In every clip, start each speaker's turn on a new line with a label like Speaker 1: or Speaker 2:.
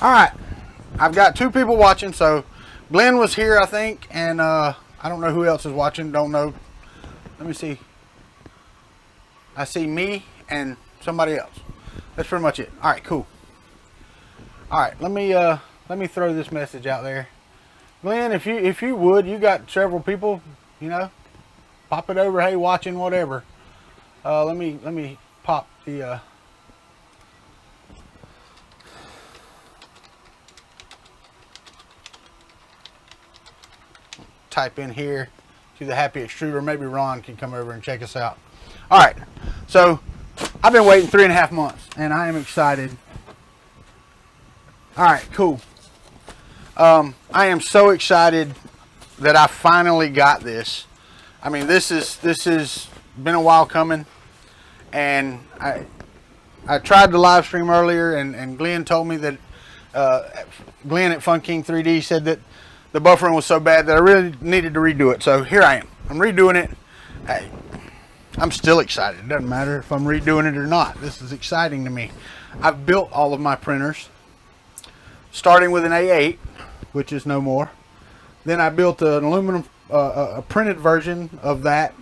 Speaker 1: All right, I've got 2 people watching, so Glenn was here, I think, and I don't know who else is watching. Don't know. Let me see. I see me and somebody else. That's pretty much it. All right, cool. All right, let me throw this message out there. Glenn, if you would, you got several people, you know, pop it over. Hey, watching, whatever. Let me pop the. Type in here to the Happy Extruder. Maybe Ron can come over and check us out. All right, so I've been waiting 3.5 months, and I am excited. All right, cool. I am so excited that I finally got this. I mean, this has been a while coming, and I tried to live stream earlier, and Glenn told me that Glenn at Fun King 3D said that the buffering was so bad that I really needed to redo it. So here I am. I'm redoing it. Hey, I'm still excited. It doesn't matter if I'm redoing it or not. This is exciting to me. I've built all of my printers, starting with an A8, which is no more. Then I built an aluminum, a printed version of that.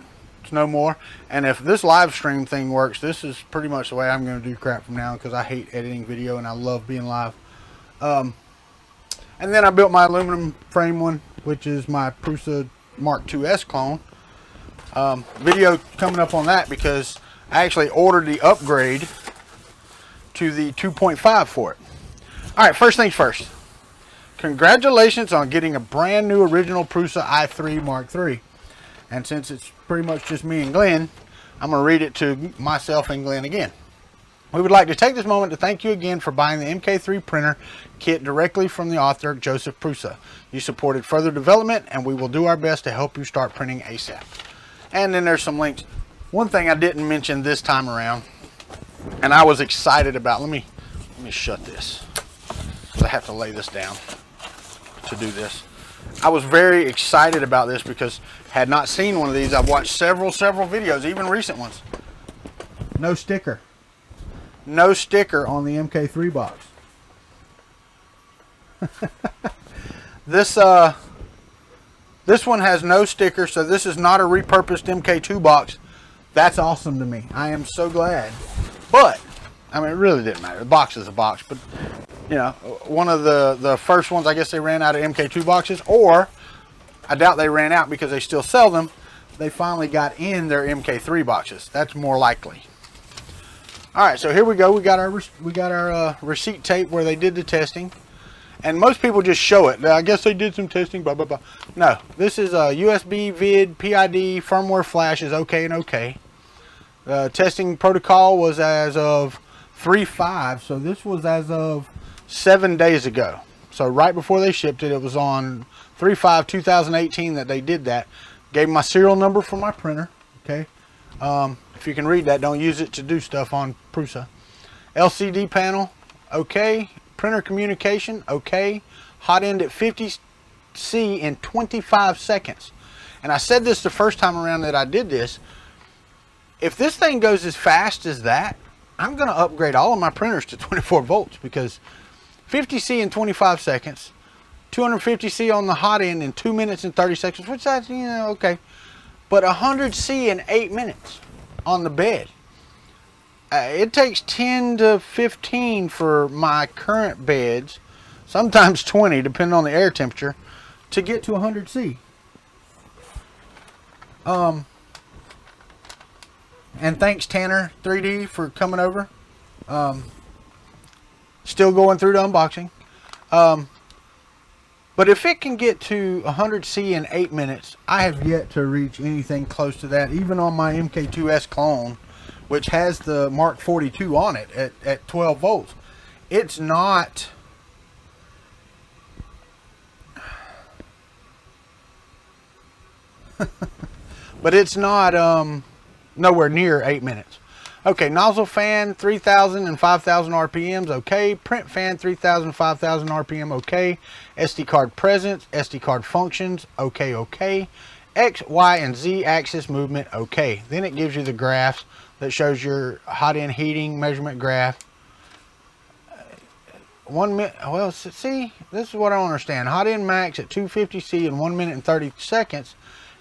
Speaker 1: It's no more. And if this live stream thing works, this is pretty much the way I'm going to do crap from now, because I hate editing video and I love being live. And then I built my aluminum frame one, which is my Prusa Mark IIs clone. Video coming up on that, because I actually ordered the upgrade to the 2.5 for it. All right, first things first. Congratulations on getting a brand new original Prusa i3 Mark III. And since it's pretty much just me and Glenn, I'm going to read it to myself and Glenn again. We would like to take this moment to thank you again for buying the MK3 printer kit directly from the author, Joseph Prusa. You supported further development, and we will do our best to help you start printing ASAP. And then there's some links. One thing I didn't mention this time around, and I was excited about, let me shut this, because I have to lay this down to do this. I was very excited about this because I had not seen one of these. I've watched several videos, even recent ones. No sticker. No sticker on the MK3 box. This one has no sticker, so this is not a repurposed MK2 box. That's awesome to me. I am so glad. But I mean, it really didn't matter. The box is a box, but you know, one of the first ones, I guess they ran out of MK2 boxes, or I doubt they ran out because they still sell them. They finally got in their MK3 boxes. That's more likely. All right, so here we go. We got our receipt tape where they did the testing, and most people just show it. I guess they did some testing. Blah blah blah. No, this is a USB, vid, PID, firmware flash is okay and okay. Testing protocol was as of 3/5, so this was as of 7 days ago. So right before they shipped it, it was on 3/5/2018 that they did that. Gave my serial number for my printer. Okay. If you can read that, don't use it to do stuff on Prusa. LCD panel, okay. Printer communication, okay. Hot end at 50 C in 25 seconds. And I said this the first time around that I did this. If this thing goes as fast as that, I'm going to upgrade all of my printers to 24 volts, because 50 C in 25 seconds, 250 C on the hot end in 2 minutes and 30 seconds, which that's, you know, okay. But 100 C in 8 minutes on the bed. It takes 10 to 15 for my current beds, sometimes 20 depending on the air temperature, to get to 100 C. And thanks Tanner 3D for coming over. Still going through the unboxing. But if it can get to 100 C in 8 minutes, I have yet to reach anything close to that, even on my MK2S clone, which has the Mark 42 on it at 12 volts. It's not... but it's not nowhere near 8 minutes. Okay, nozzle fan 3000 and 5000 RPMs, okay. Print fan 3000, 5000 RPM, okay. SD card presence, SD card functions, okay, okay. X, Y, and Z axis movement, okay. Then it gives you the graphs that shows your hot end heating measurement graph. 1 minute. Well, see, this is what I don't understand. Hot end max at 250C in 1 minute and 30 seconds.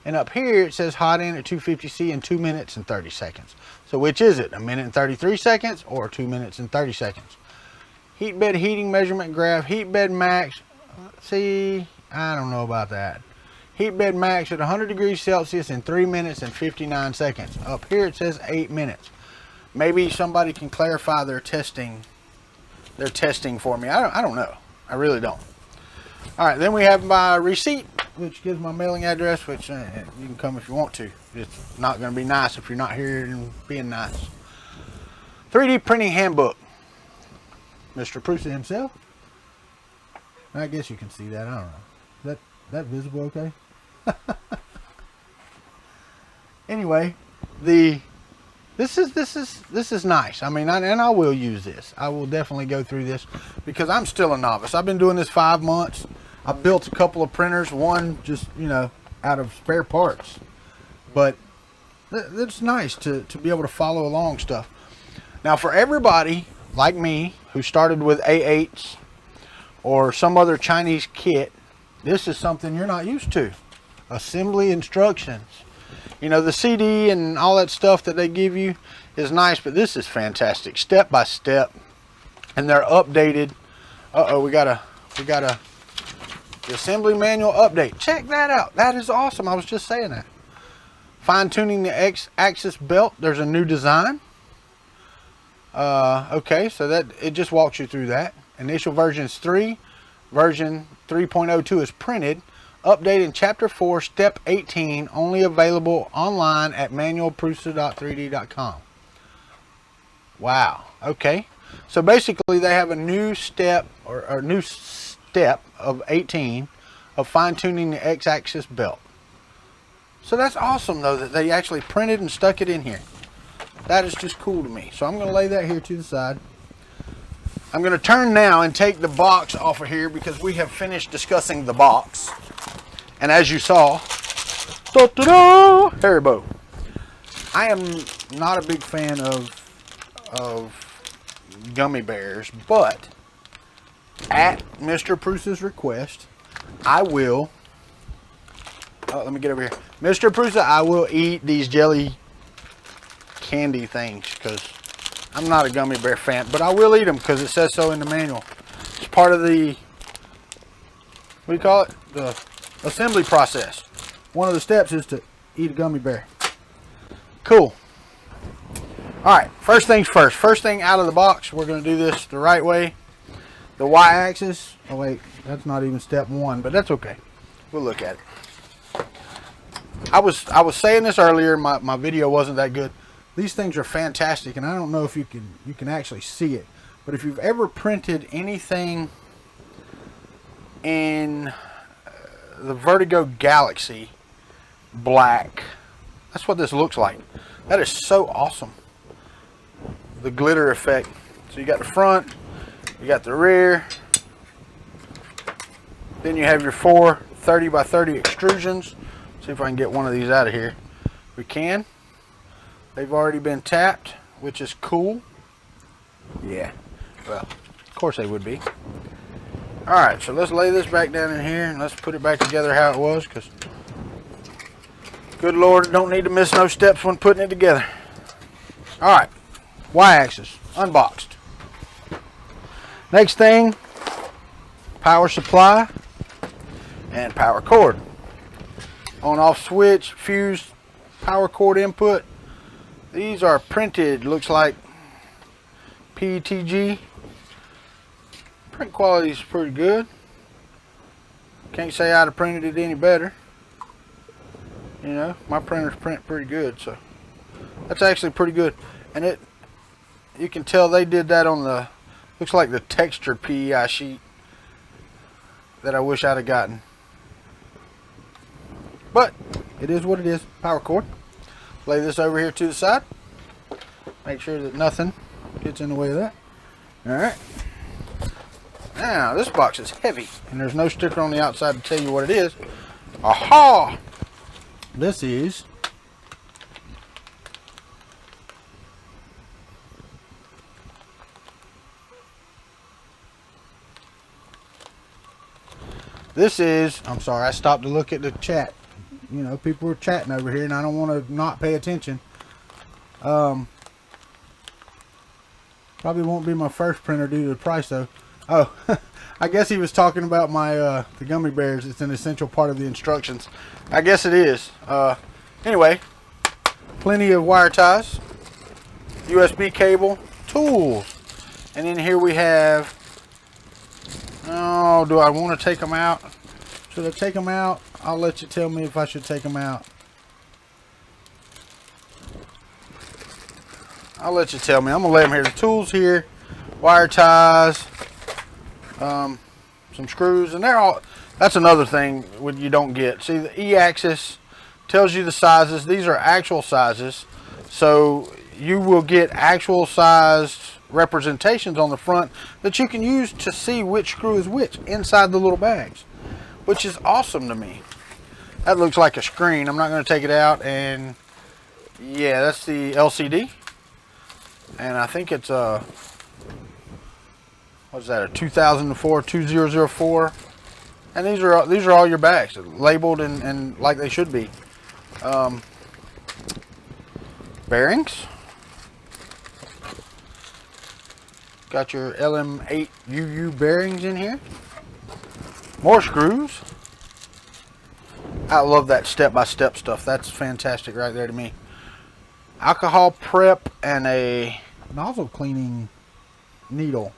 Speaker 1: And up here it says hot end at 250C in 2 minutes and 30 seconds. So which is it? 1 minute and 33 seconds or 2 minutes and 30 seconds? Heat bed heating measurement graph. Heat bed max. See, I don't know about that. Heat bed max at 100 degrees Celsius in 3 minutes and 59 seconds. Up here it says 8 minutes. Maybe somebody can clarify their testing for me. I don't know. I really don't. All right, then we have my receipt, which gives my mailing address, which you can come if you want to. It's not going to be nice if you're not here and being nice. 3D printing handbook. Mr. Prusa himself. I guess you can see that. I don't know. Is that visible okay? Anyway, this is nice. I mean, and I will use this. I will definitely go through this because I'm still a novice. I've been doing this 5 months. I built a couple of printers, one just, you know, out of spare parts. But it's nice to be able to follow along stuff. Now, for everybody like me who started with A8s or some other Chinese kit, this is something you're not used to. Assembly instructions. You know, the CD and all that stuff that they give you is nice, but this is fantastic, step by step, and they're updated. We got the assembly manual update. Check that out. That is awesome. I was just saying that. Fine-tuning the X-axis belt. There's a new design. Okay, so that it just walks you through that. Initial version is 3. Version 3.02 is printed. Update in Chapter 4, Step 18, only available online at manualprusa.3d.com. Wow. Okay. So basically, they have a new step or a new step of 18 of fine-tuning the X-axis belt. So that's awesome, though, that they actually printed and stuck it in here. That is just cool to me. So I'm going to lay that here to the side. I'm going to turn now and take the box off of here because we have finished discussing the box. And as you saw, Haribo. I am not a big fan of gummy bears, but at Mr. Prusa's request, I will. Oh, let me get over here. Mr. Prusa, I will eat these jelly candy things because I'm not a gummy bear fan, but I will eat them because it says so in the manual. It's part of the, what do you call it? The assembly process. One of the steps is to eat a gummy bear. Cool. Alright, first things first. First thing out of the box, we're going to do this the right way. The Y-axis. Oh wait, that's not even step 1, but that's okay. We'll look at it. I was saying this earlier, my video wasn't that good. These things are fantastic, and I don't know if you can actually see it, but if you've ever printed anything in the Vertigo Galaxy black, that's what this looks like. That is so awesome. The glitter effect. So you got the front, you got the rear, then you have your 4 30 by 30 extrusions. See if I can get one of these out of here. We can. They've already been tapped, which is cool. Yeah, well, of course they would be. Alright, so let's lay this back down in here and let's put it back together how it was, because good Lord, don't need to miss no steps when putting it together. Alright, Y-axis, unboxed. Next thing, power supply and power cord. On-off switch, fuse, power cord input. These are printed, looks like PETG. Print quality is pretty good. Can't say I'd have printed it any better. You know, my printers print pretty good, so that's actually pretty good. And you can tell they did that on the, looks like the texture PEI sheet that I wish I'd have gotten. But it is what it is. Power cord. Lay this over here to the side. Make sure that nothing gets in the way of that. Alright. Now, this box is heavy, and there's no sticker on the outside to tell you what it is. Aha! This is This is, I'm sorry, I stopped to look at the chat. You know, people were chatting over here and I don't want to not pay attention. Probably won't be my first printer due to the price though. Oh, I guess he was talking about my the gummy bears. It's an essential part of the instructions. I guess it is. Anyway, plenty of wire ties, USB cable, tools, and in here we have, oh, do I want to take them out? Should I take them out? I'll let you tell me if I should take them out. I'll let you tell me. I'm gonna lay them here. The tools here, wire ties, some screws, and they're all. That's another thing when you don't get. See, the E-axis tells you the sizes. These are actual sizes, so you will get actual sized representations on the front that you can use to see which screw is which inside the little bags, which is awesome to me. That looks like a screen. I'm not going to take it out, and yeah, that's the LCD. And I think it's a, what's that, a 2004 2004, and these are all your bags, labeled and like they should be. Bearings, got your LM8 UU bearings in here. More screws. I love that step-by-step stuff. That's fantastic right there to me. Alcohol prep and a nozzle cleaning needle.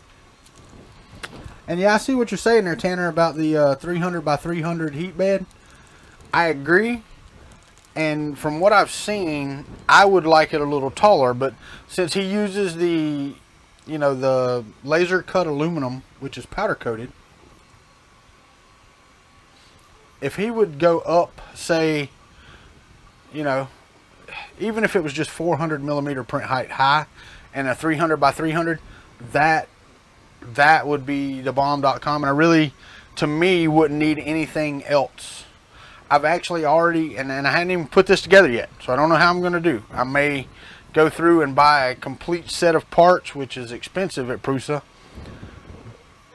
Speaker 1: And yeah, I see what you're saying there, Tanner, about the 300 by 300 heat bed. I agree. And from what I've seen, I would like it a little taller, but since he uses the, you know, the laser cut aluminum, which is powder coated, if he would go up, say, you know, even if it was just 400 millimeter print height high and a 300 by 300, that would be the bomb.com. And I really, to me, wouldn't need anything else. I've actually already, and I hadn't even put this together yet, so I don't know how I'm going to do. I may go through and buy a complete set of parts, which is expensive at Prusa,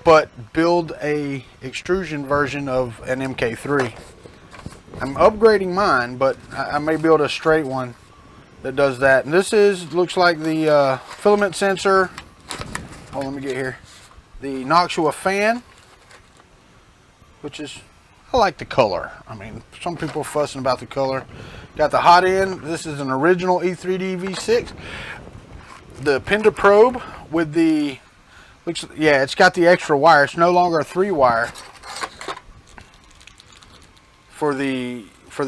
Speaker 1: but build a extrusion version of an MK3. I'm upgrading mine, but I may build a straight one that does that. And this looks like the filament sensor. Oh, let me get here. The Noxua fan, which is, I like the color. I mean, some people are fussing about the color. Got the hot end. This is an original E3D V6. The Penta probe with the, yeah, it's got the extra wire. It's no longer a 3-wire for the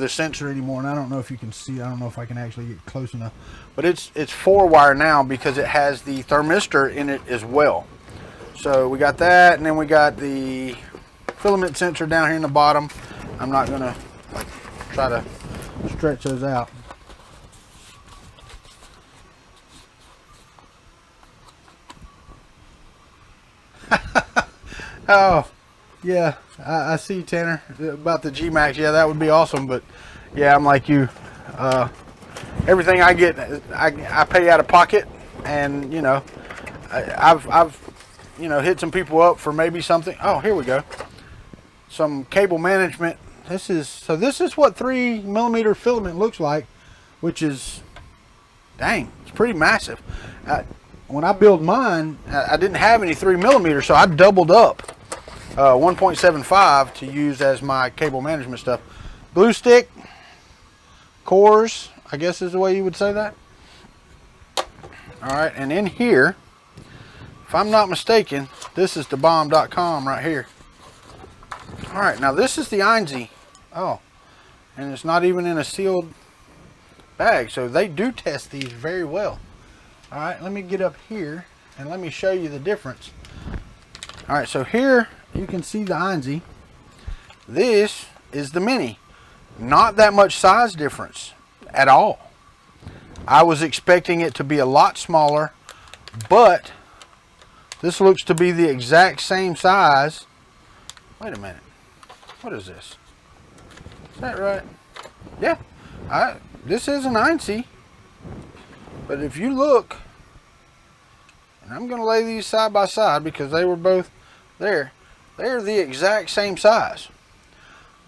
Speaker 1: sensor anymore. And I don't know if you can see. I don't know if I can actually get close enough. But it's 4-wire now because it has the thermistor in it as well. So we got that, and then we got the filament sensor down here in the bottom. I'm not gonna try to stretch those out. Oh, yeah, I see, Tanner, about the G-Max. Yeah, that would be awesome, but yeah, I'm like you. Everything I get, I pay out of pocket, and you know, I've you know, hit some people up for maybe something. Oh, here we go. Some cable management. This is what 3 millimeter filament looks like, which is, dang, it's pretty massive. When I build mine, I didn't have any 3 millimeter, so I doubled up 1.75 to use as my cable management stuff. Glue stick, cores, I guess is the way you would say that. All right, and in here, if I'm not mistaken, this is the bomb.com right here. All right, now this is the Einzi. Oh, and it's not even in a sealed bag, so they do test these very well. All right, let me get up here and let me show you the difference. All right, so here you can see the Einzi. This is the Mini. Not that much size difference at all. I was expecting it to be a lot smaller, but this looks to be the exact same size. Wait a minute. What is this? Is that right? Yeah. This is an Einzi. But if you look, and I'm going to lay these side by side because they were both there. They're the exact same size.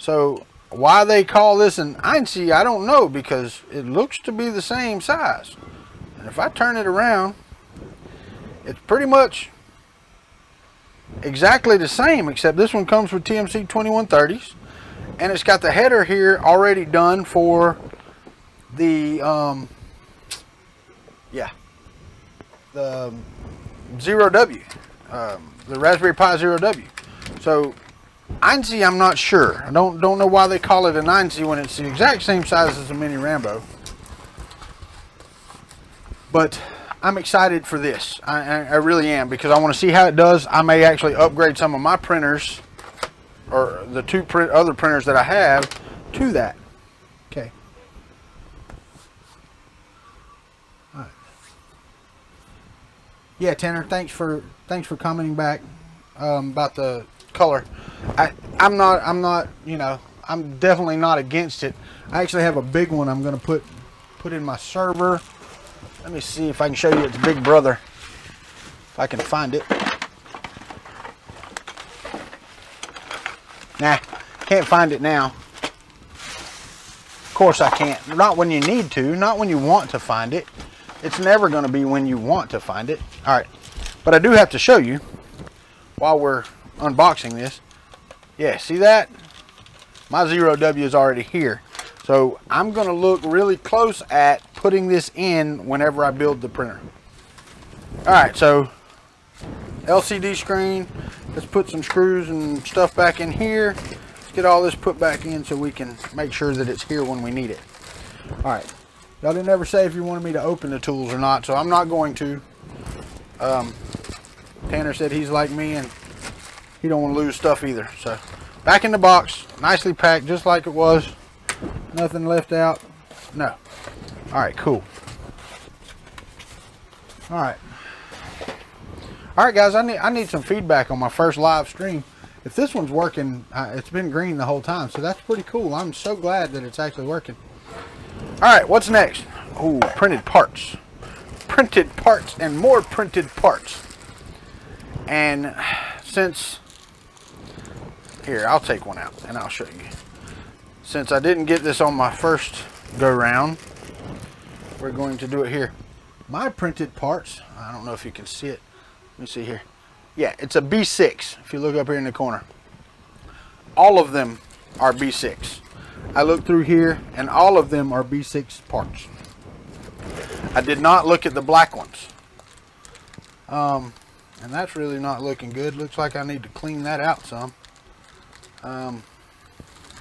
Speaker 1: So why they call this an unwatchable, I don't know, because it looks to be the same size. And if I turn it around, it's pretty much exactly the same, except this one comes with TMC 2130s, and it's got the header here already done for the the 0W, the Raspberry Pi 0W. So unwatchable, I'm not sure. I don't know why they call it an unwatchable when it's the exact same size as a Mini Rambo. But I'm excited for this. I really am, because I want to see how it does. I may actually upgrade some of my printers, or the two other printers that I have, to that. Okay. All right. Yeah, Tanner, thanks for commenting back about the color. I'm not, you know, I'm definitely not against it. I actually have a big one I'm going to put in my server. Let me see if I can show you its big brother, if I can find it. Nah, can't find it now. Of course I can't. Not when you need to, not when you want to find it. It's never going to be when you want to find it. All right, but I do have to show you while we're unboxing this. Yeah, see that? My 0W is already here. So I'm going to look really close at putting this in whenever I build the printer. Alright, so LCD screen. Let's put some screws and stuff back in here. Let's get all this put back in so we can make sure that it's here when we need it. Alright, y'all didn't ever say if you wanted me to open the tools or not, so I'm not going to. Tanner said he's like me and he don't want to lose stuff either. So back in the box, nicely packed, just like it was. Nothing left out. No. Alright, cool. Alright. Alright guys, I need some feedback on my first live stream. If this one's working, it's been green the whole time, so that's pretty cool. I'm so glad that it's actually working. Alright, what's next? Ooh, printed parts. Printed parts and more printed parts. And since... Here, I'll take one out and I'll show you. Since I didn't get this on my first go round, we're going to do it here. My printed parts, I don't know if you can see it. Let me see here. Yeah, it's a B6. If you look up here in the corner, all of them are B6. I looked through here and all of them are B6 parts. I did not look at the black ones. And that's really not looking good. Looks like I need to clean that out some.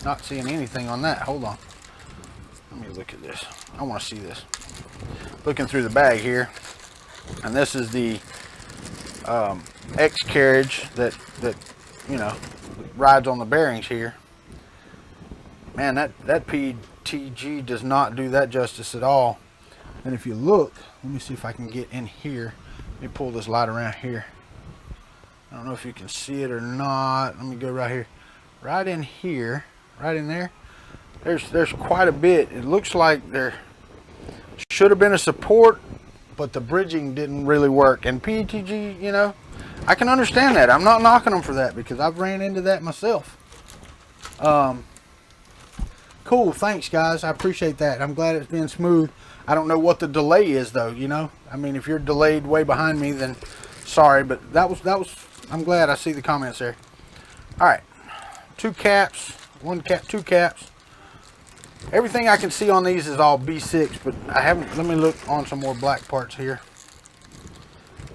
Speaker 1: Not seeing anything on that. Hold on. Let me look at this. I want to see this. Looking through the bag here, and this is the X carriage that you know rides on the bearings here. Man, that PTG does not do that justice at all. And if you look, let me see if I can get in here. Let me pull this light around here. I don't know if you can see it or not. Let me go right here. Right in here. Right in there, there's quite a bit. It looks like there should have been a support, but the bridging didn't really work. And PETG, you know, I can understand that. I'm not knocking them for that, because I've ran into that myself. Cool, thanks guys, I appreciate that. I'm glad it's been smooth. I don't know what the delay is though, you know. I mean, if you're delayed way behind me, then sorry, but that was. I'm glad I see the comments there. All right, 2 caps. 1 cap, 2 caps. Everything I can see on these is all B6, but I haven't. Let me look on some more black parts here.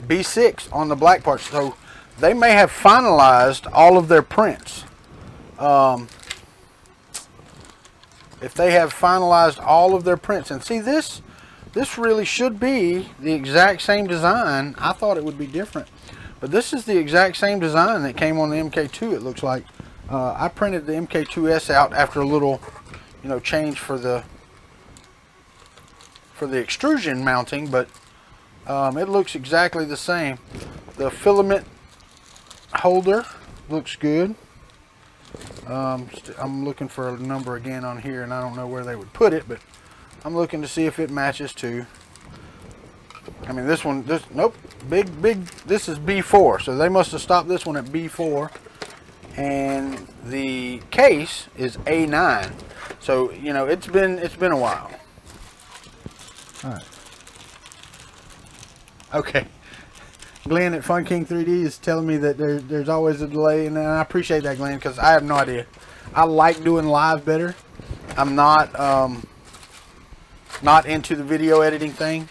Speaker 1: B6 on the black parts, so they may have finalized all of their prints. If they have finalized all of their prints, and see this really should be the exact same design. I thought it would be different, but this is the exact same design that came on the MK2. It looks like. I printed the MK2S out after a little, you know, change for the extrusion mounting, but it looks exactly the same. The filament holder looks good. I'm looking for a number again on here, and I don't know where they would put it, but I'm looking to see if it matches too. I mean, nope, big, this is B4, so they must have stopped this one at B4. and the case is A9. So, you know, it's been a while. All right. Okay. Glenn at Fun King 3D is telling me that there's always a delay, and I appreciate that, Glenn, because I have no idea. I like doing live better. I'm not into the video editing thing.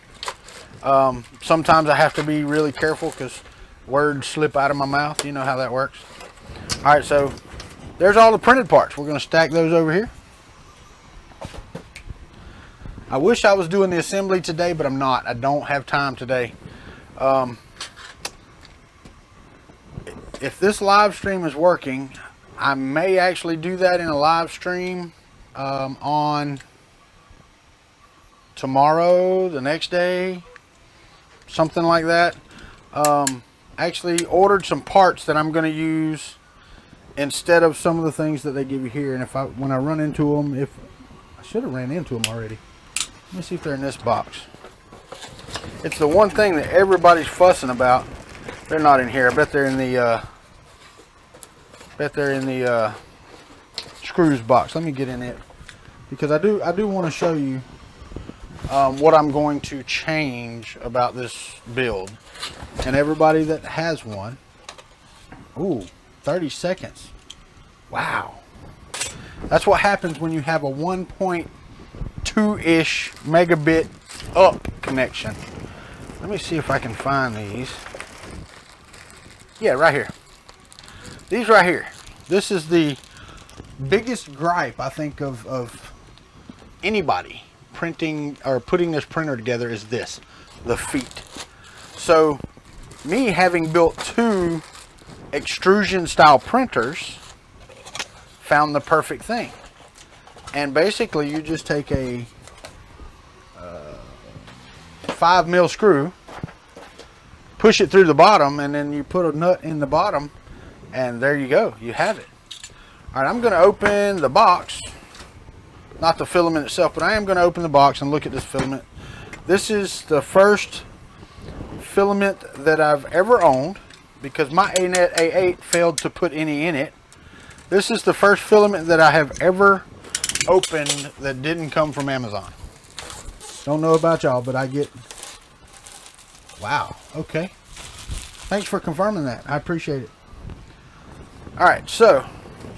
Speaker 1: Sometimes I have to be really careful because words slip out of my mouth. You know how that works. All right, so there's all the printed parts. We're going to stack those over here. I wish I was doing the assembly today, but I'm not. I don't have time today. If this live stream is working, I may actually do that in a live stream on tomorrow, the next day, something like that. Actually ordered some parts that I'm going to use instead of some of the things that they give you here. And when I run into them, I should have ran into them already. Let me see if they're in this box. It's the one thing that everybody's fussing about. They're not in here. I bet they're in the screws box. Let me get in it, because I do want to show you what I'm going to change about this build. And everybody that has one, ooh, 30 seconds. Wow. That's what happens when you have a 1.2-ish megabit up connection. Let me see if I can find these. Yeah, right here. These right here. This is the biggest gripe, I think, of anybody printing or putting this printer together is this, the feet. So me having built 2 extrusion style printers, found the perfect thing. And basically you just take a 5mm screw, push it through the bottom, and then you put a nut in the bottom, and there you go, you have it. All right, I'm going to open the box, not the filament itself, but I am going to open the box and look at this filament. This is the first filament that I've ever owned, because my ANET A8 failed to put any in it. This is the first filament that I have ever opened that didn't come from Amazon. Don't know about y'all, but I get... Wow, okay. Thanks for confirming that. I appreciate it. All right, so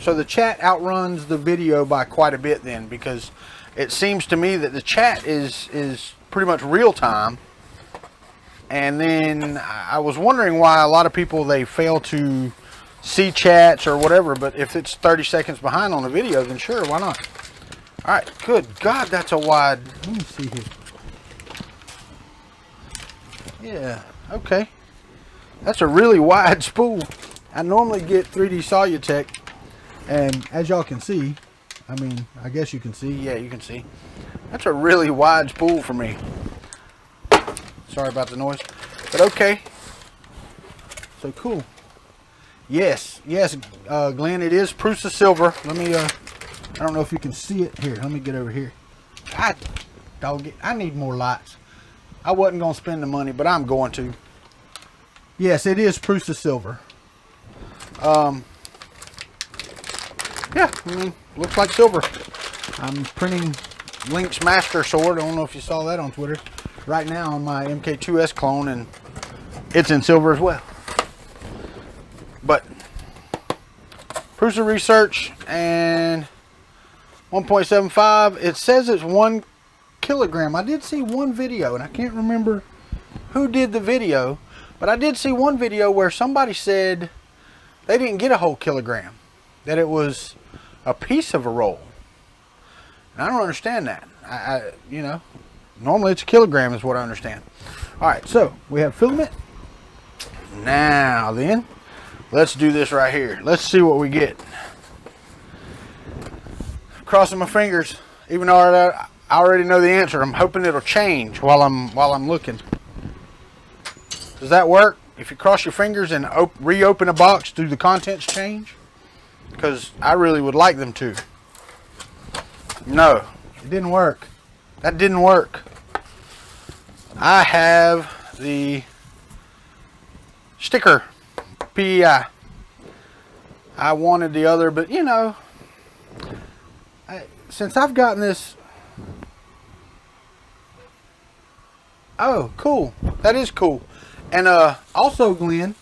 Speaker 1: the chat outruns the video by quite a bit then, because it seems to me that the chat is pretty much real time. And then I was wondering why a lot of people, they fail to see chats or whatever, but if it's 30 seconds behind on the video, then sure, why not? All right, good God, that's a wide, let me see here. Yeah, okay. That's a really wide spool. I normally get 3D Solutech, and as y'all can see, I mean, I guess you can see, yeah, you can see. That's a really wide spool for me. Sorry about the noise, but okay. So cool. Yes, Glenn, it is Prusa silver. Let me, I don't know if you can see it. Here, let me get over here. I need more lights. I wasn't going to spend the money, but I'm going to. Yes, it is Prusa silver. Yeah, I mean, looks like silver. I'm printing Link's Master Sword. I don't know if you saw that on Twitter. Right now on my MK2S clone, and it's in silver as well. But Prusa Research and 1.75, it says it's 1 kilogram. I did see one video, and I can't remember who did the video, but I did see one video where somebody said they didn't get a whole kilogram, that it was a piece of a roll. And I don't understand that. You know, normally it's a kilogram is what I understand. All right, so we have filament. Now then, let's do this right here. Let's see what we get. Crossing my fingers, even though I already know the answer. I'm hoping it'll change while I'm looking. Does that work? If you cross your fingers and reopen a box, do the contents change? Because I really would like them to. No, it didn't work. That didn't work. I have the sticker PEI. I wanted the other, but you know, since I've gotten this. Oh, cool. That is cool. And also, Glenn,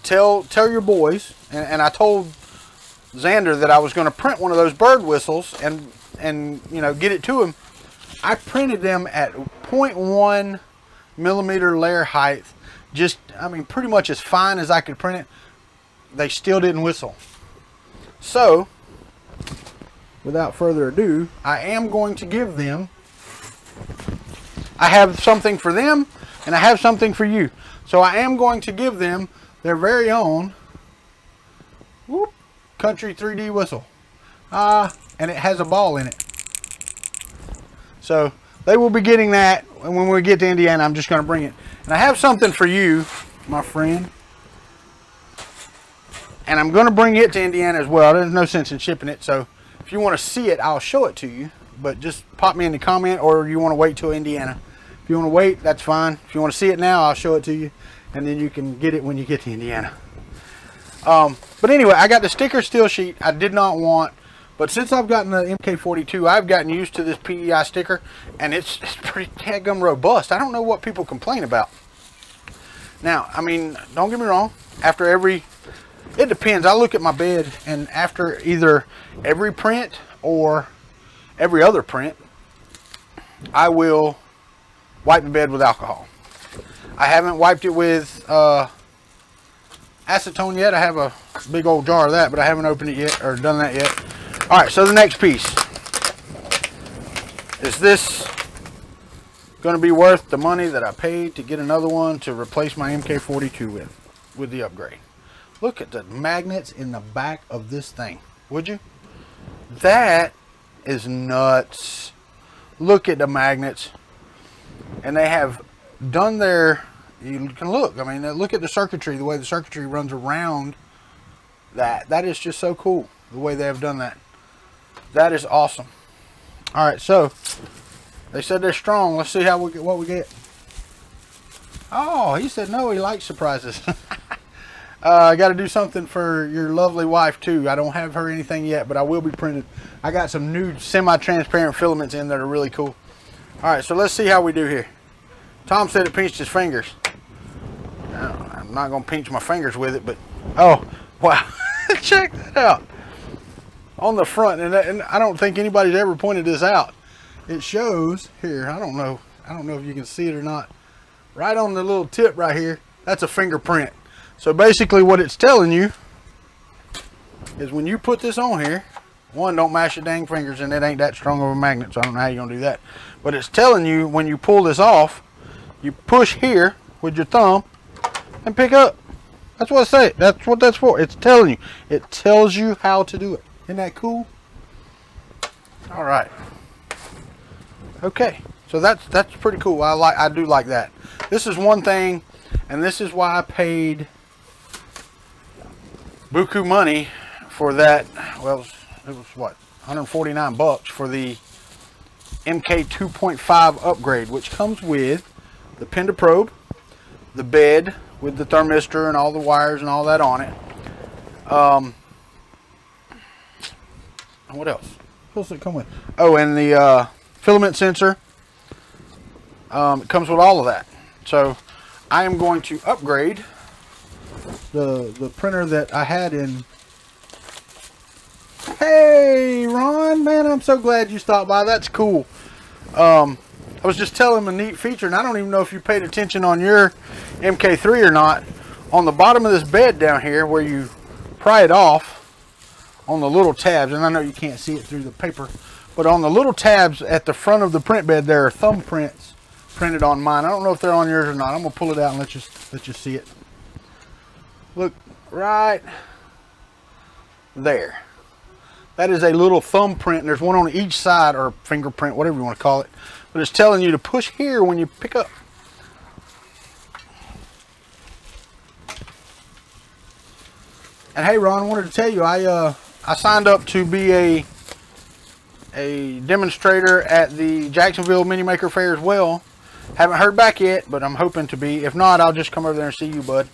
Speaker 1: tell your boys, and I told Xander that I was going to print one of those bird whistles and you know, get it to him. I printed them at 0.1 millimeter layer height, just, I mean, pretty much as fine as I could print it. They still didn't whistle. So, without further ado, I am going to give them, I have something for them and I have something for you. So I am going to give them their very own Kuntry 3D whistle. And it has a ball in it. So they will be getting that, and when we get to Indiana, I'm just going to bring it. And I have something for you, my friend. And I'm going to bring it to Indiana as well. There's no sense in shipping it, so if you want to see it, I'll show it to you. But just pop me in the comment, or you want to wait till Indiana. If you want to wait, that's fine. If you want to see it now, I'll show it to you, and then you can get it when you get to Indiana. But anyway, I got the sticker steel sheet I did not want, but since I've gotten the MK42, I've gotten used to this PEI sticker, and it's pretty daggum robust. I don't know what people complain about. Now, I mean, don't get me wrong, after every, it depends. I look at my bed, and after either every print or every other print, I will wipe the bed with alcohol. I haven't wiped it with acetone yet. I have a big old jar of that, but I haven't opened it yet or done that yet. All right, so the next piece. Is this going to be worth the money that I paid to get another one to replace my MK42 with the upgrade? Look at the magnets in the back of this thing, would you? That is nuts. Look at the magnets. And they have done their, you can look, I mean, look at the circuitry, the way the circuitry runs around that. That is just so cool, the way they have done that. That is awesome. All right, so they said they're strong. Let's see how we get, what we get. Oh, he said no, he likes surprises. I got to do something for your lovely wife too. I don't have her anything yet, but I will be printing. I got some new semi-transparent filaments in that are really cool. All right, so let's see how we do here. Tom said it pinched his fingers. I'm not going to pinch my fingers with it, but oh, wow. Check that out. On the front, and I don't think anybody's ever pointed this out. It shows here, I don't know if you can see it or not. Right on the little tip right here, that's a fingerprint. So basically what it's telling you is when you put this on here, one, don't mash your dang fingers, and it ain't that strong of a magnet, so I don't know how you're going to do that. But it's telling you when you pull this off, you push here with your thumb and pick up. That's what it says. That's what that's for. It's telling you. It tells you how to do it. Isn't that cool? All right. Okay. So that's pretty cool. I do like that. This is one thing, and this is why I paid buku money for that. Well, it was what, 149 bucks for the MK 2.5 upgrade, which comes with the Penda probe, the bed with the thermistor and all the wires and all that on it. What else? What else does it come with? Oh, and the filament sensor. It comes with all of that. So I am going to upgrade the printer that I had in. Hey Ron, man, I'm so glad you stopped by. That's cool. I was just telling him a neat feature, and I don't even know if you paid attention on your MK3 or not. On the bottom of this bed down here, where you pry it off, on the little tabs, and I know you can't see it through the paper, but on the little tabs at the front of the print bed, there are thumbprints printed on mine. I don't know if they're on yours or not. I'm gonna pull it out and let you see it. Look right there. That is a little thumbprint, and there's one on each side, or fingerprint, whatever you want to call it. But it's telling you to push here when you pick up. And hey, Ron, I wanted to tell you, I signed up to be a demonstrator at the Jacksonville Mini Maker Fair as well. Haven't heard back yet, but I'm hoping to be. If not, I'll just come over there and see you, bud.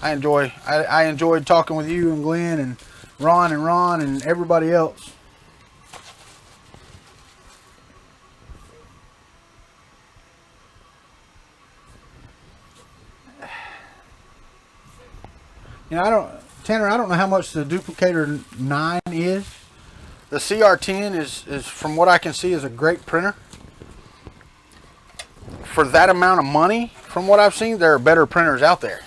Speaker 1: I enjoyed talking with you and Glenn and Ron and everybody else. You know, Tanner, I don't know how much the Duplicator 9 is. The CR10 is from what I can see, is a great printer. For that amount of money, from what I've seen, there are better printers out there.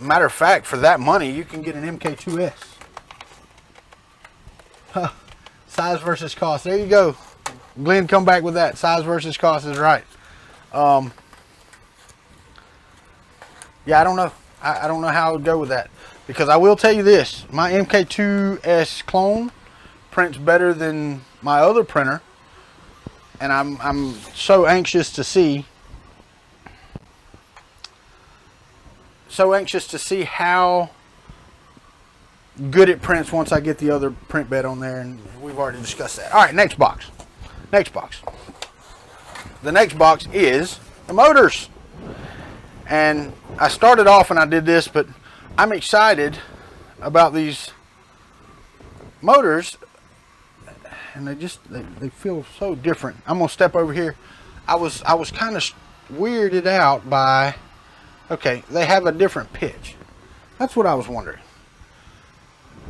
Speaker 1: Matter of fact, for that money, you can get an MK2S. Huh. Size versus cost. There you go. Glenn, come back with that. Size versus cost is right. Yeah, I don't know. I don't know how I would go with that. Because I will tell you this. My MK2S clone prints better than my other printer. And I'm so anxious to see. How good it prints once I get the other print bed on there, and we've already discussed that. All right, next box. The next box is the motors. And I started off and I did this, but I'm excited about these motors, and they feel so different. I'm gonna step over here. I was kind of weirded out by, okay, they have a different pitch. That's what I was wondering.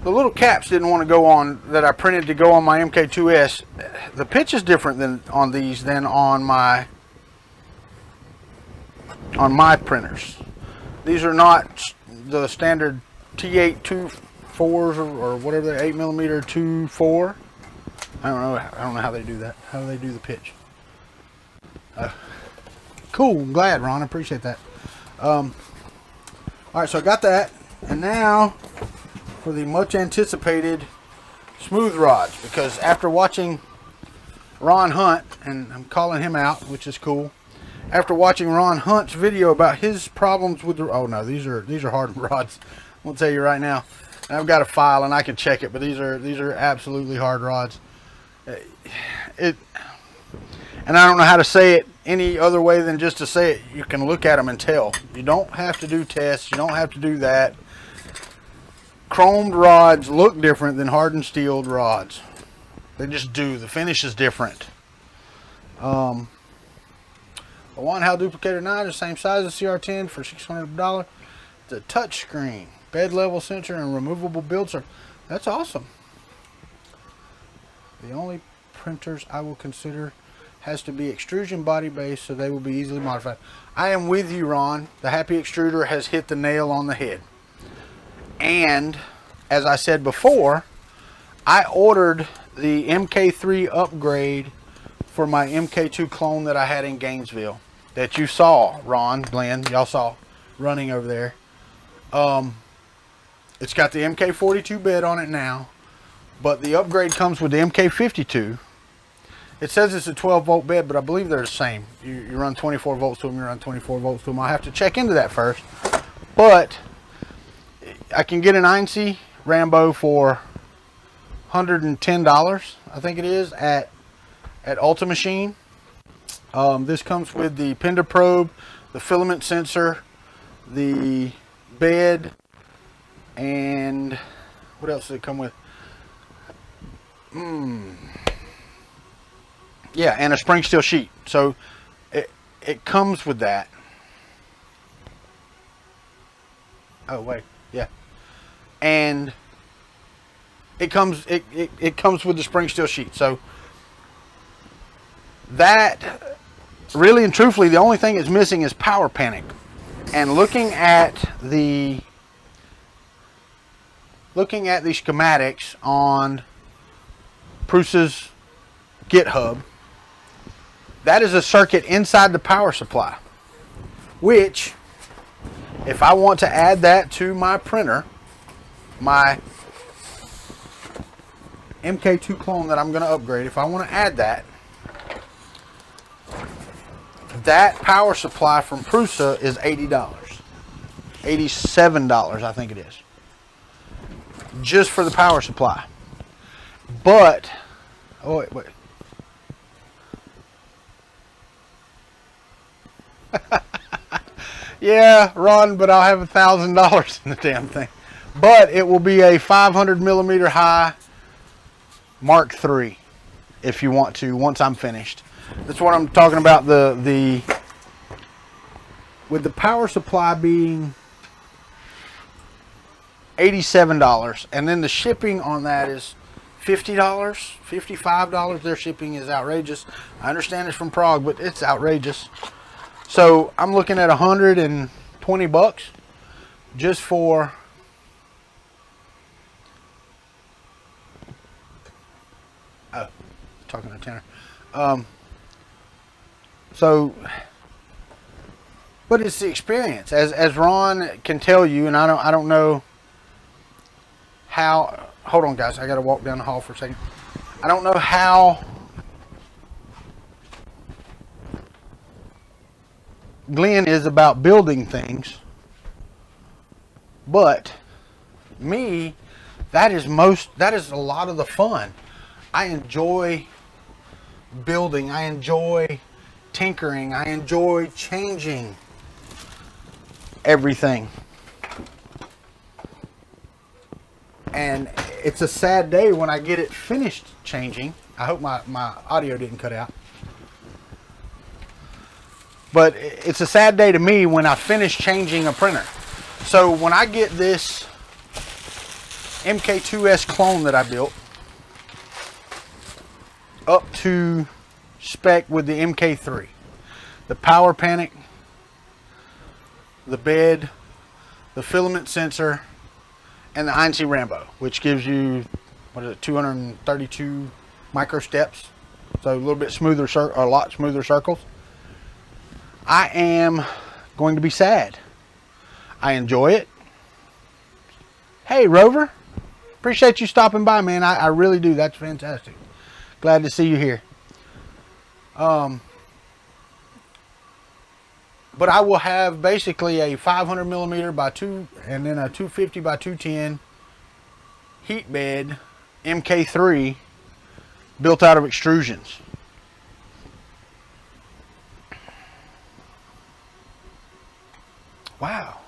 Speaker 1: The little caps didn't want to go on, that I printed to go on my MK2S. The pitch is different than on these than on my printers. These are not the standard T8 2.4s or whatever they're 8mm 2.4. I don't know how they do that. How do they do the pitch? Cool. I'm glad, Ron. I appreciate that. All right, so I got that, and now for the much anticipated smooth rods, because after watching Ron Hunt, and I'm calling him out, which is cool. After watching Ron Hunt's video about his problems with the, oh no, these are hard rods. I'll tell you right now. I've got a file and I can check it, but these are absolutely hard rods. And I don't know how to say it any other way than just to say it. You can look at them and tell. You don't have to do tests. You don't have to do that. Chromed rods look different than hardened steeled rods. They just do. The finish is different. The Wanhao Duplicator 9 is the same size as CR10 for $600. It's a touch screen, bed level sensor, and removable build circuit. That's awesome. The only printers I will consider has to be extrusion body based, so they will be easily modified. I am with you, Ron. The Happy Extruder has hit the nail on the head. And as I said before, I ordered the MK3 upgrade for my MK2 clone that I had in Gainesville, that you saw, Ron, Glenn, y'all saw running over there. It's got the MK42 bed on it now, but the upgrade comes with the MK52. It says it's a 12 volt bed, but I believe they're the same. You run 24 volts to them, you run 24 volts to them. I'll have to check into that first. But I can get an Einstein Rambo for $110, I think it is, at Ulta Machine. This comes with the Pender probe, the filament sensor, the bed, and what else does it come with? Yeah, and a spring steel sheet. So it comes with that. Oh wait, yeah. And it comes with the spring steel sheet. So that, really and truthfully, the only thing it's missing is power panic. And looking at the schematics on Prusa's GitHub, that is a circuit inside the power supply, which, if I want to add that to my printer, my MK2 clone that I'm going to upgrade, if I want to add that, that power supply from Prusa is $80. $87, I think it is. Just for the power supply. But, oh wait. Yeah, Ron, but I'll have $1,000 in the damn thing. But it will be a 500 millimeter high Mark III if you want to, once I'm finished. That's what I'm talking about, the with the power supply being $87, and then the shipping on that is $50, $55. Their shipping is outrageous. I understand it's from Prague, but it's outrageous. So I'm looking at $120 just for talking to Tanner. So, but it's the experience, as Ron can tell you, and I don't know how. Hold on, guys. I got to walk down the hall for a second. I don't know how Glenn is about building things, but me, that is a lot of the fun. I enjoy building. I enjoy tinkering. I enjoy changing everything. And it's a sad day when I get it finished changing. I hope my audio didn't cut out. But it's a sad day to me when I finish changing a printer. So when I get this MK2S clone that I built up to spec with the MK3, the power panic, the bed, the filament sensor, and the INC Rambo, which gives you, what is it, 232 micro steps, so a little bit smoother, a lot smoother circles. I am going to be sad. I enjoy it. Hey, Rover, appreciate you stopping by, man. I really do. That's fantastic. Glad to see you here. But I will have basically a 500 millimeter by 2, and then a 250 by 210 heat bed MK3 built out of extrusions. Wow.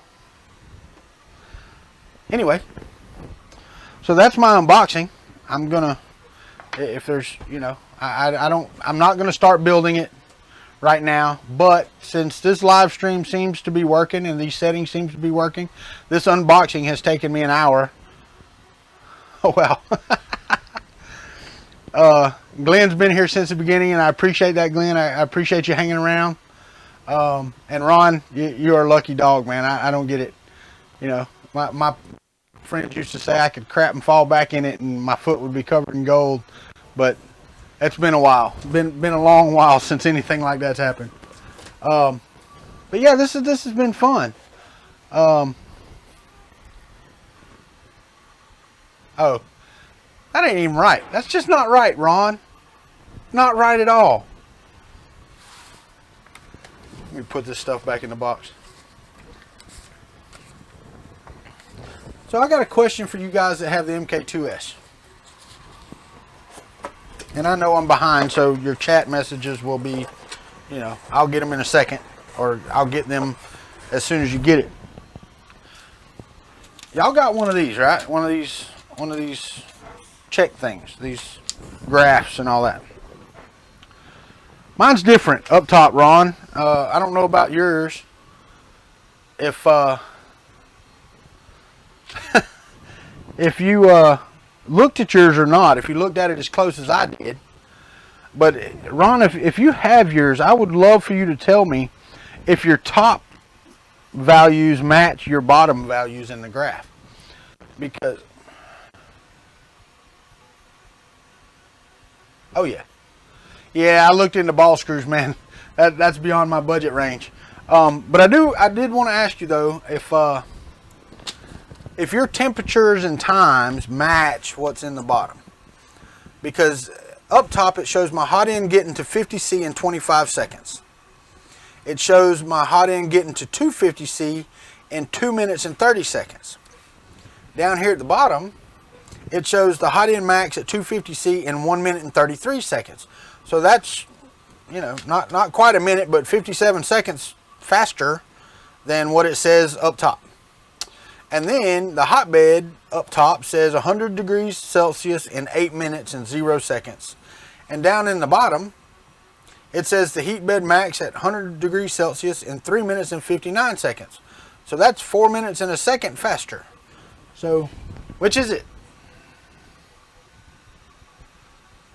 Speaker 1: Anyway, so that's my unboxing. I'm gonna, if there's, you know, I'm not gonna start building it right now, but since this live stream seems to be working and these settings seem to be working, this unboxing has taken me an hour. Oh wow. Glenn's been here since the beginning, and I appreciate that, Glenn. I appreciate you hanging around. And Ron, you're a lucky dog, man. I don't get it. You know, my friends used to say I could crap and fall back in it and my foot would be covered in gold, but it's been a while. Been a long while since anything like that's happened. But yeah, this has been fun. Oh, that ain't even right. That's just not right, Ron. Not right at all. Let me put this stuff back in the box. So I got a question for you guys that have the MK2S. And I know I'm behind, so your chat messages will be, you know, I'll get them in a second, or I'll get them as soon as you get it. Y'all got one of these, right? One of these check things, these graphs and all that. Mine's different up top, Ron. I don't know about yours. If if you looked at yours or not, if you looked at it as close as I did. But Ron, if you have yours, I would love for you to tell me if your top values match your bottom values in the graph. Because, oh yeah. Yeah, I looked into ball screws, man. That's beyond my budget range. But I did want to ask you though, if your temperatures and times match what's in the bottom. Because up top it shows my hot end getting to 50C in 25 seconds. It shows my hot end getting to 250C in 2 minutes and 30 seconds. Down here at the bottom, it shows the hot end max at 250C in 1 minute and 33 seconds. So that's, you know, not quite a minute, but 57 seconds faster than what it says up top. And then the hotbed up top says 100 degrees Celsius in 8 minutes and 0 seconds. And down in the bottom, it says the heat bed max at 100 degrees Celsius in 3 minutes and 59 seconds. So that's 4 minutes and a second faster. So, which is it?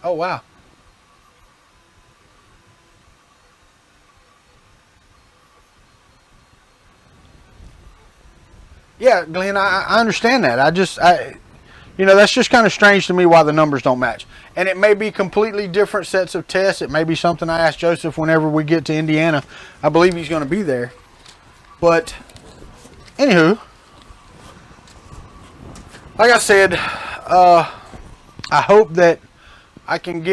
Speaker 1: Oh, wow. Yeah, Glenn, I understand that. You know, that's just kind of strange to me why the numbers don't match. And it may be completely different sets of tests. It may be something I ask Joseph whenever we get to Indiana. I believe he's going to be there. But, anywho, like I said, I hope that I can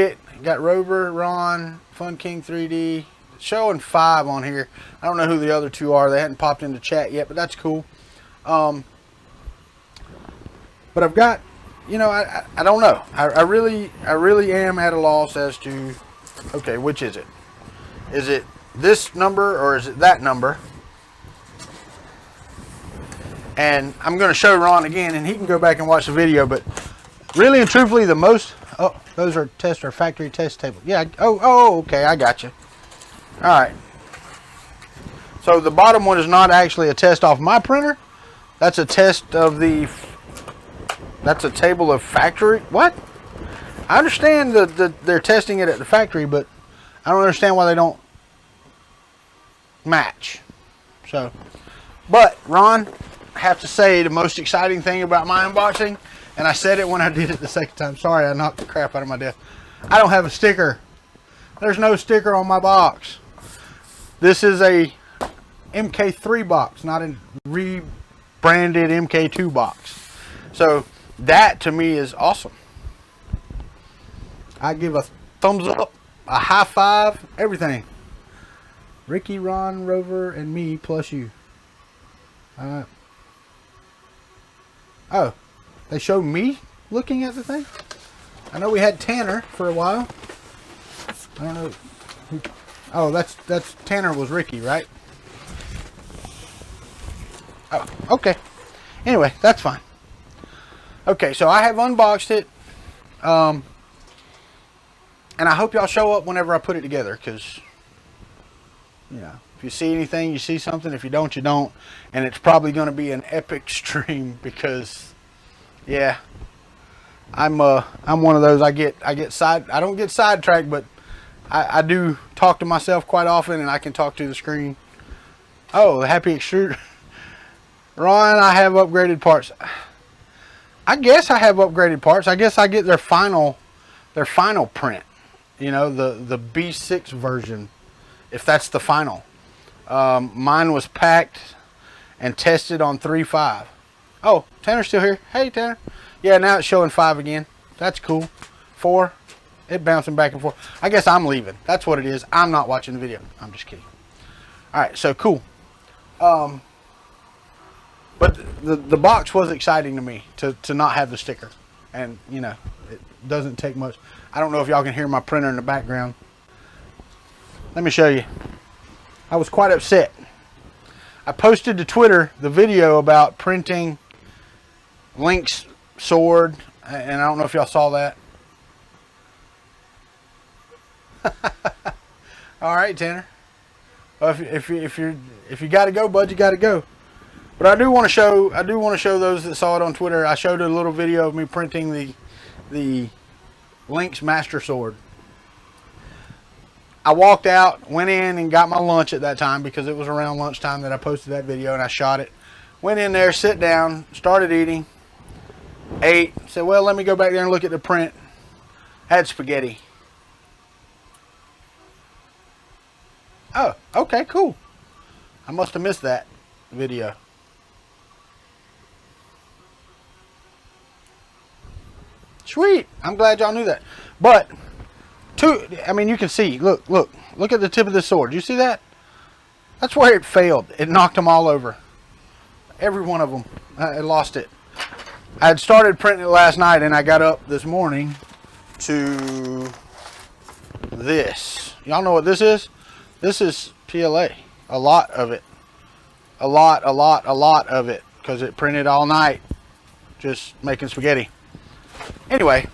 Speaker 1: got Rover, Ron, Fun King 3D, showing 5 on here. I don't know who the other 2 are. They hadn't popped into chat yet, but that's cool. But I've got, you know, I don't know. I really am at a loss as to, okay, which is it? Is it this number or is it that number? And I'm going to show Ron again, and he can go back and watch the video. But really and truthfully, the most, oh, those are factory test tables. Yeah. Oh, okay, I got you. All right. So the bottom one is not actually a test off my printer. That's a test of that's a table of factory. What? I understand they're testing it at the factory, but I don't understand why they don't match. So, but Ron, I have to say the most exciting thing about my unboxing, and I said it when I did it the second time. Sorry, I knocked the crap out of my desk. I don't have a sticker. There's no sticker on my box. This is a MK3 box, not a rebranded MK2 box. So that to me is awesome. I give a thumbs up, a high five, everything. Ricky, Ron, Rover, and me plus you. Oh, they show me looking at the thing? I know we had Tanner for a while. I don't know. Oh, that's Tanner was Ricky, right? Oh, okay. Anyway, that's fine. Okay, so I have unboxed it. And I hope y'all show up whenever I put it together, because, you know, if you see anything, you see something. If you don't, you don't. And it's probably going to be an epic stream because, yeah, I'm one of those. I don't get sidetracked, but I do talk to myself quite often, and I can talk to the screen. Oh, the happy extruder. Ron, I have upgraded parts. I guess I have upgraded parts. I guess I get their final print. You know, the B6 version, if that's the final. Mine was packed and tested on 3.5. Oh, Tanner's still here. Hey, Tanner. Yeah, now it's showing 5 again. That's cool. 4. It bouncing back and forth. I guess I'm leaving. That's what it is. I'm not watching the video. I'm just kidding. All right, so cool. But the box was exciting to me to not have the sticker. And, you know, it doesn't take much. I don't know if y'all can hear my printer in the background. Let me show you. I was quite upset. I posted to Twitter the video about printing Link's sword. And I don't know if y'all saw that. All right, Tanner. Well, if you got to go, bud, you got to go. But I do want to show those that saw it on Twitter. I showed a little video of me printing the Link's Master Sword. I walked out, went in and got my lunch at that time because it was around lunchtime that I posted that video and I shot it. Went in there, sit down, started eating, ate, said, well, let me go back there and look at the print. Had spaghetti. Oh, okay, cool. I must have missed that video. Sweet. I'm glad y'all knew that. But, I mean, you can see, look at the tip of this sword. You see that? That's where it failed. It knocked them all over. Every one of them. I lost it. I had started printing it last night, and I got up this morning to this. Y'all know what this is? This is PLA. A lot of it. a lot of it because it printed all night just making spaghetti. Anyway,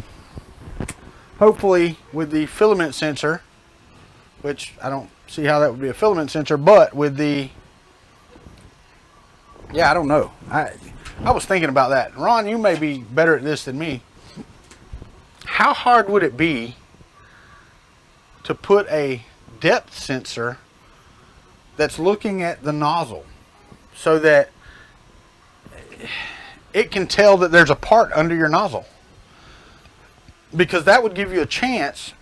Speaker 1: hopefully with the filament sensor, which I don't see how that would be a filament sensor, but with the, yeah, I don't know. I was thinking about that. Ron, you may be better at this than me. How hard would it be to put a depth sensor that's looking at the nozzle so that it can tell that there's a part under your nozzle? Because that would give you a chance,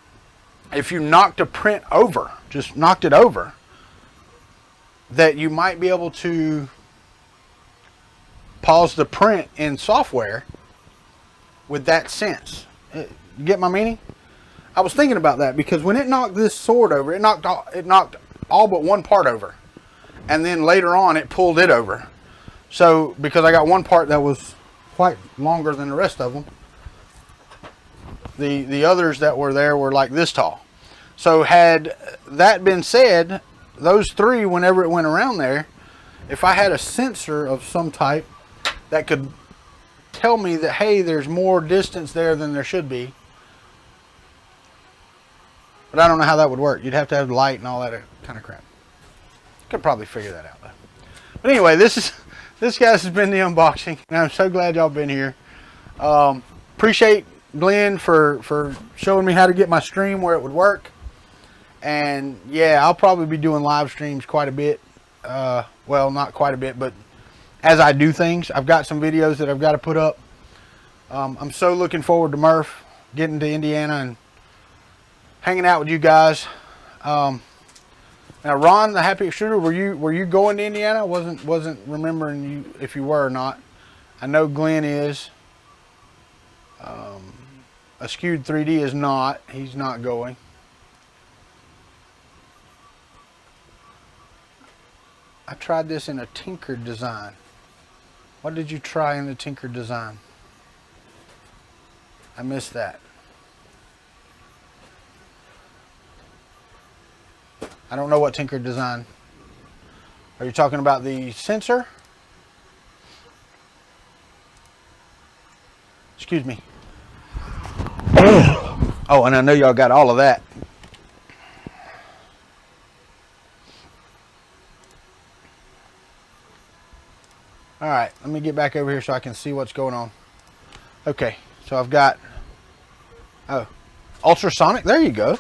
Speaker 1: if you knocked a print over, just knocked it over, that you might be able to pause the print in software with that sense. You get my meaning? I was thinking about that because when it knocked this sword over, it knocked all but one part over, and then later on it pulled it over. So because I got one part that was quite longer than the rest of them, the others that were there were like this tall. So had that been said, those three, whenever it went around there, if I had a sensor of some type that could tell me that, hey, there's more distance there than there should be. But I don't know how that would work. You'd have to have light and all that kind of crap. Could probably figure that out though. But anyway, this guys has been the unboxing, and I'm so glad y'all been here. Appreciate Glenn for showing me how to get my stream where it would work. And yeah, I'll probably be doing live streams quite a bit. Well, not quite a bit, but as I do things, I've got some videos that I've got to put up. I'm so looking forward to Murph getting to Indiana and hanging out with you guys. Now, Ron, the Happy Shooter, were you going to Indiana? Wasn't remembering you if you were or not. I know Glenn is. Skewed 3D is not. He's not going. I tried this in a Tinker design. What did you try in the Tinker design? I missed that. I don't know what Tinker design. Are you talking about the sensor? Excuse me. Oh, and I know y'all got all of that. All right, let me get back over here so I can see what's going on. Okay, so I've got, oh, ultrasonic, there you go.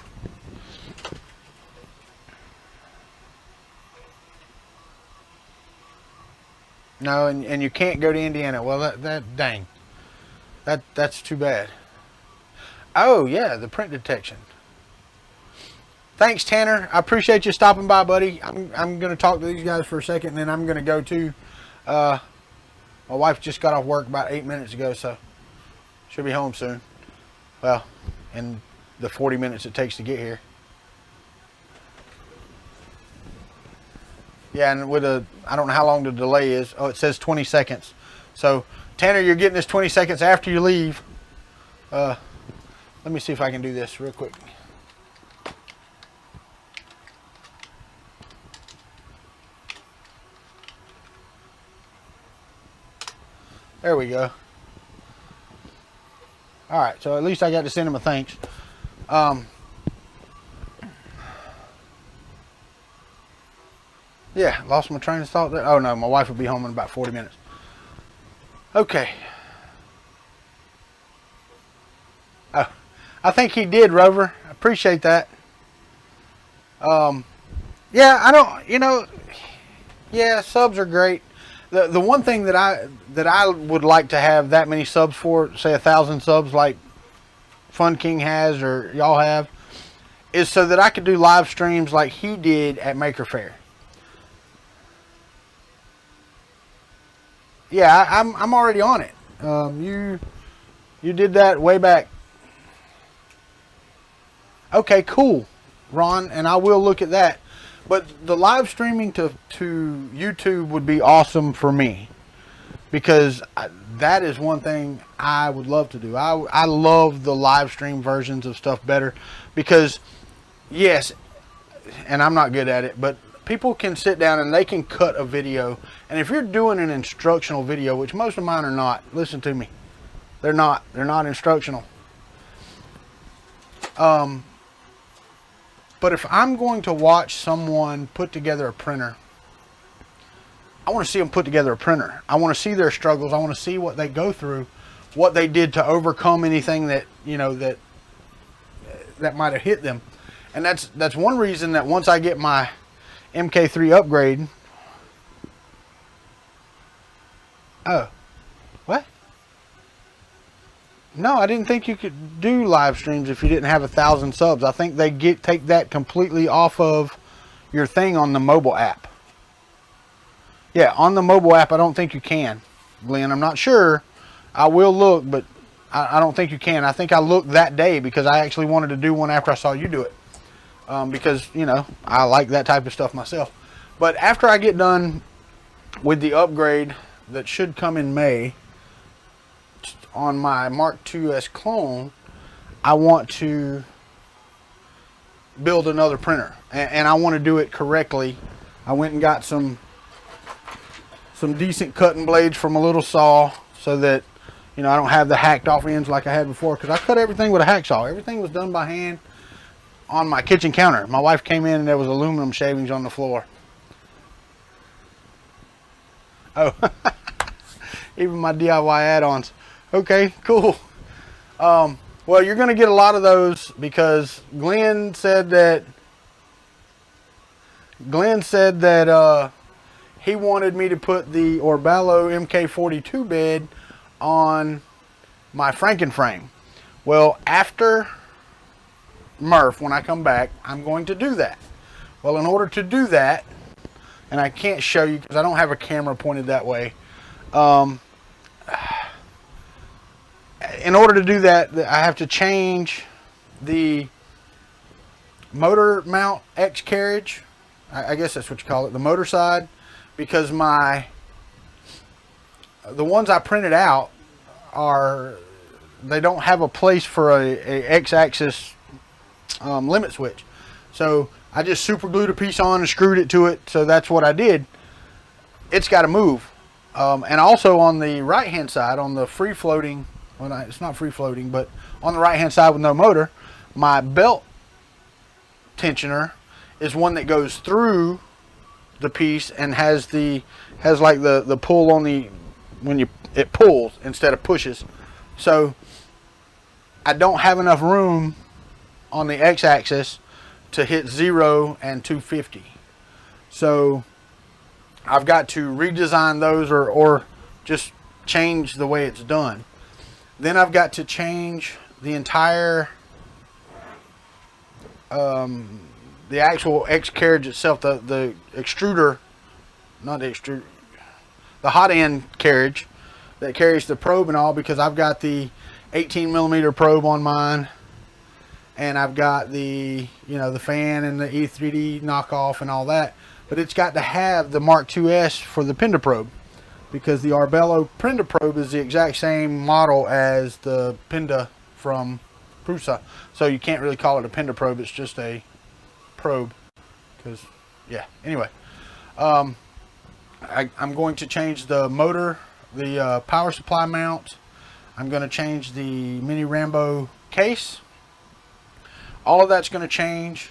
Speaker 1: No, and you can't go to Indiana. Well, dang. That's too bad. Oh, yeah, the print detection. Thanks, Tanner. I appreciate you stopping by, buddy. I'm going to talk to these guys for a second, and then I'm going to go to, my wife just got off work about 8 minutes ago, so she'll be home soon. Well, in the 40 minutes it takes to get here. Yeah, and with a, I don't know how long the delay is. Oh, it says 20 seconds. So, Tanner, you're getting this 20 seconds after you leave. Let me see if I can do this real quick. There we go. All right, so at least I got to send him a thanks. Yeah, lost my train of thought there. Oh no, my wife will be home in about 40 minutes. Okay. Oh, I think he did, Rover. I appreciate that. Yeah, I don't, you know, yeah, subs are great. The one thing that I would like to have that many subs for, say 1,000 subs like Fun King has or y'all have, is so that I could do live streams like he did at Maker Faire. Yeah, I'm already on it. You did that way back. Okay, cool, Ron, and I will look at that. But the live streaming to YouTube would be awesome for me, because that is one thing I would love to do. I love the live stream versions of stuff better because, yes, and I'm not good at it, but people can sit down and they can cut a video, and if you're doing an instructional video, which most of mine are not, listen to me, they're not instructional. But if I'm going to watch someone put together a printer, I want to see them put together a printer. I want to see their struggles. I want to see what they go through, what they did to overcome anything that, you know, that might have hit them. And that's one reason that once I get my MK3 upgrade. Oh, what? No, I didn't think you could do live streams if you didn't have 1,000 subs. I think they take that completely off of your thing on the mobile app. Yeah, on the mobile app, I don't think you can, Glenn. I'm not sure. I will look, but I don't think you can. I think I looked that day because I actually wanted to do one after I saw you do it. Because, you know, I like that type of stuff myself. But after I get done with the upgrade that should come in May on my Mark II's clone, I want to build another printer. And I want to do it correctly. I went and got some decent cutting blades from a little saw so that, you know, I don't have the hacked off ends like I had before, because I cut everything with a hacksaw. Everything was done by hand on my kitchen counter. My wife came in and there was aluminum shavings on the floor. Oh, even my DIY add-ons. Okay, cool. Well, you're going to get a lot of those because Glenn said that he wanted me to put the Orbalo MK42 bed on my Frankenframe. Well, after Murph, when I come back, I'm going to do that. Well, in order to do that, and I can't show you because I don't have a camera pointed that way. In order to do that, I have to change the motor mount X carriage. I guess that's what you call it, the motor side, because the ones I printed out they don't have a place for a X-axis limit switch. So I just super glued a piece on and screwed it to it. So that's what I did. It's got to move. And also on the right hand side, on the free floating, well, it's not free floating, but on the right hand side with no motor, my belt tensioner is one that goes through the piece and has like the pull on the, it pulls instead of pushes. So I don't have enough room on the X-axis to hit 0 and 250. So I've got to redesign those or just change the way it's done. Then I've got to change the entire the actual X carriage itself, the extruder, not the extruder, the hot end carriage that carries the probe and all, because I've got the 18mm probe on mine, and I've got the, you know, the fan and the E3D knockoff and all that, but it's got to have the Mark IIs for the Penda probe, because the Arbello Penda probe is the exact same model as the Penda from Prusa, so you can't really call it a Penda probe, it's just a probe, because, yeah, anyway, I'm going to change the motor, the power supply mount. I'm going to change the Mini Rambo case. All of that's going to change,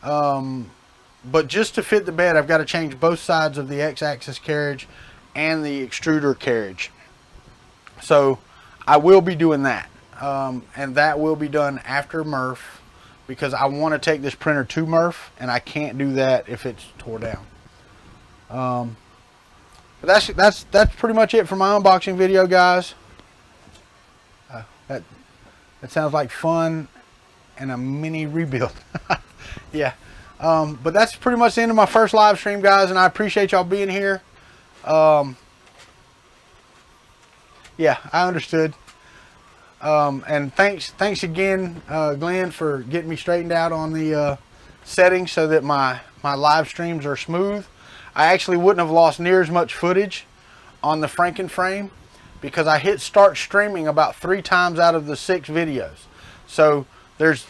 Speaker 1: but just to fit the bed, I've got to change both sides of the X-axis carriage and the extruder carriage. So I will be doing that, and that will be done after Murph, because I want to take this printer to Murph, and I can't do that if it's tore down. But that's pretty much it for my unboxing video, guys. That sounds like fun and a mini rebuild. Yeah. But that's pretty much the end of my first live stream, guys, and I appreciate y'all being here. Yeah, I understood. And thanks again, Glenn, for getting me straightened out on the settings so that my live streams are smooth. I actually wouldn't have lost near as much footage on the Frankenframe because I hit start streaming about 3 times out of the 6 videos. So there's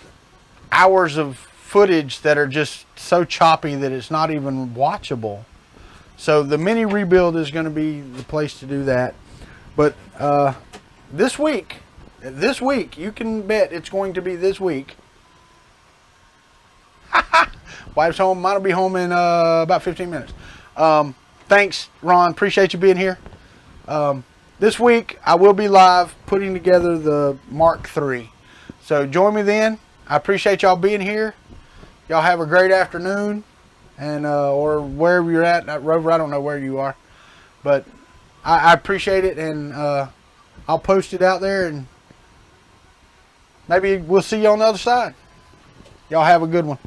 Speaker 1: hours of footage that are just so choppy that it's not even watchable. So the mini rebuild is going to be the place to do that. But this week, you can bet it's going to be this week. Wife's home. Mine will be home in about 15 minutes. Thanks, Ron. Appreciate you being here. This week, I will be live putting together the Mark III. So join me then. I appreciate y'all being here. Y'all have a great afternoon, and or wherever you're at. Rover, I don't know where you are, but I appreciate it, and I'll post it out there, and maybe we'll see you on the other side. Y'all have a good one.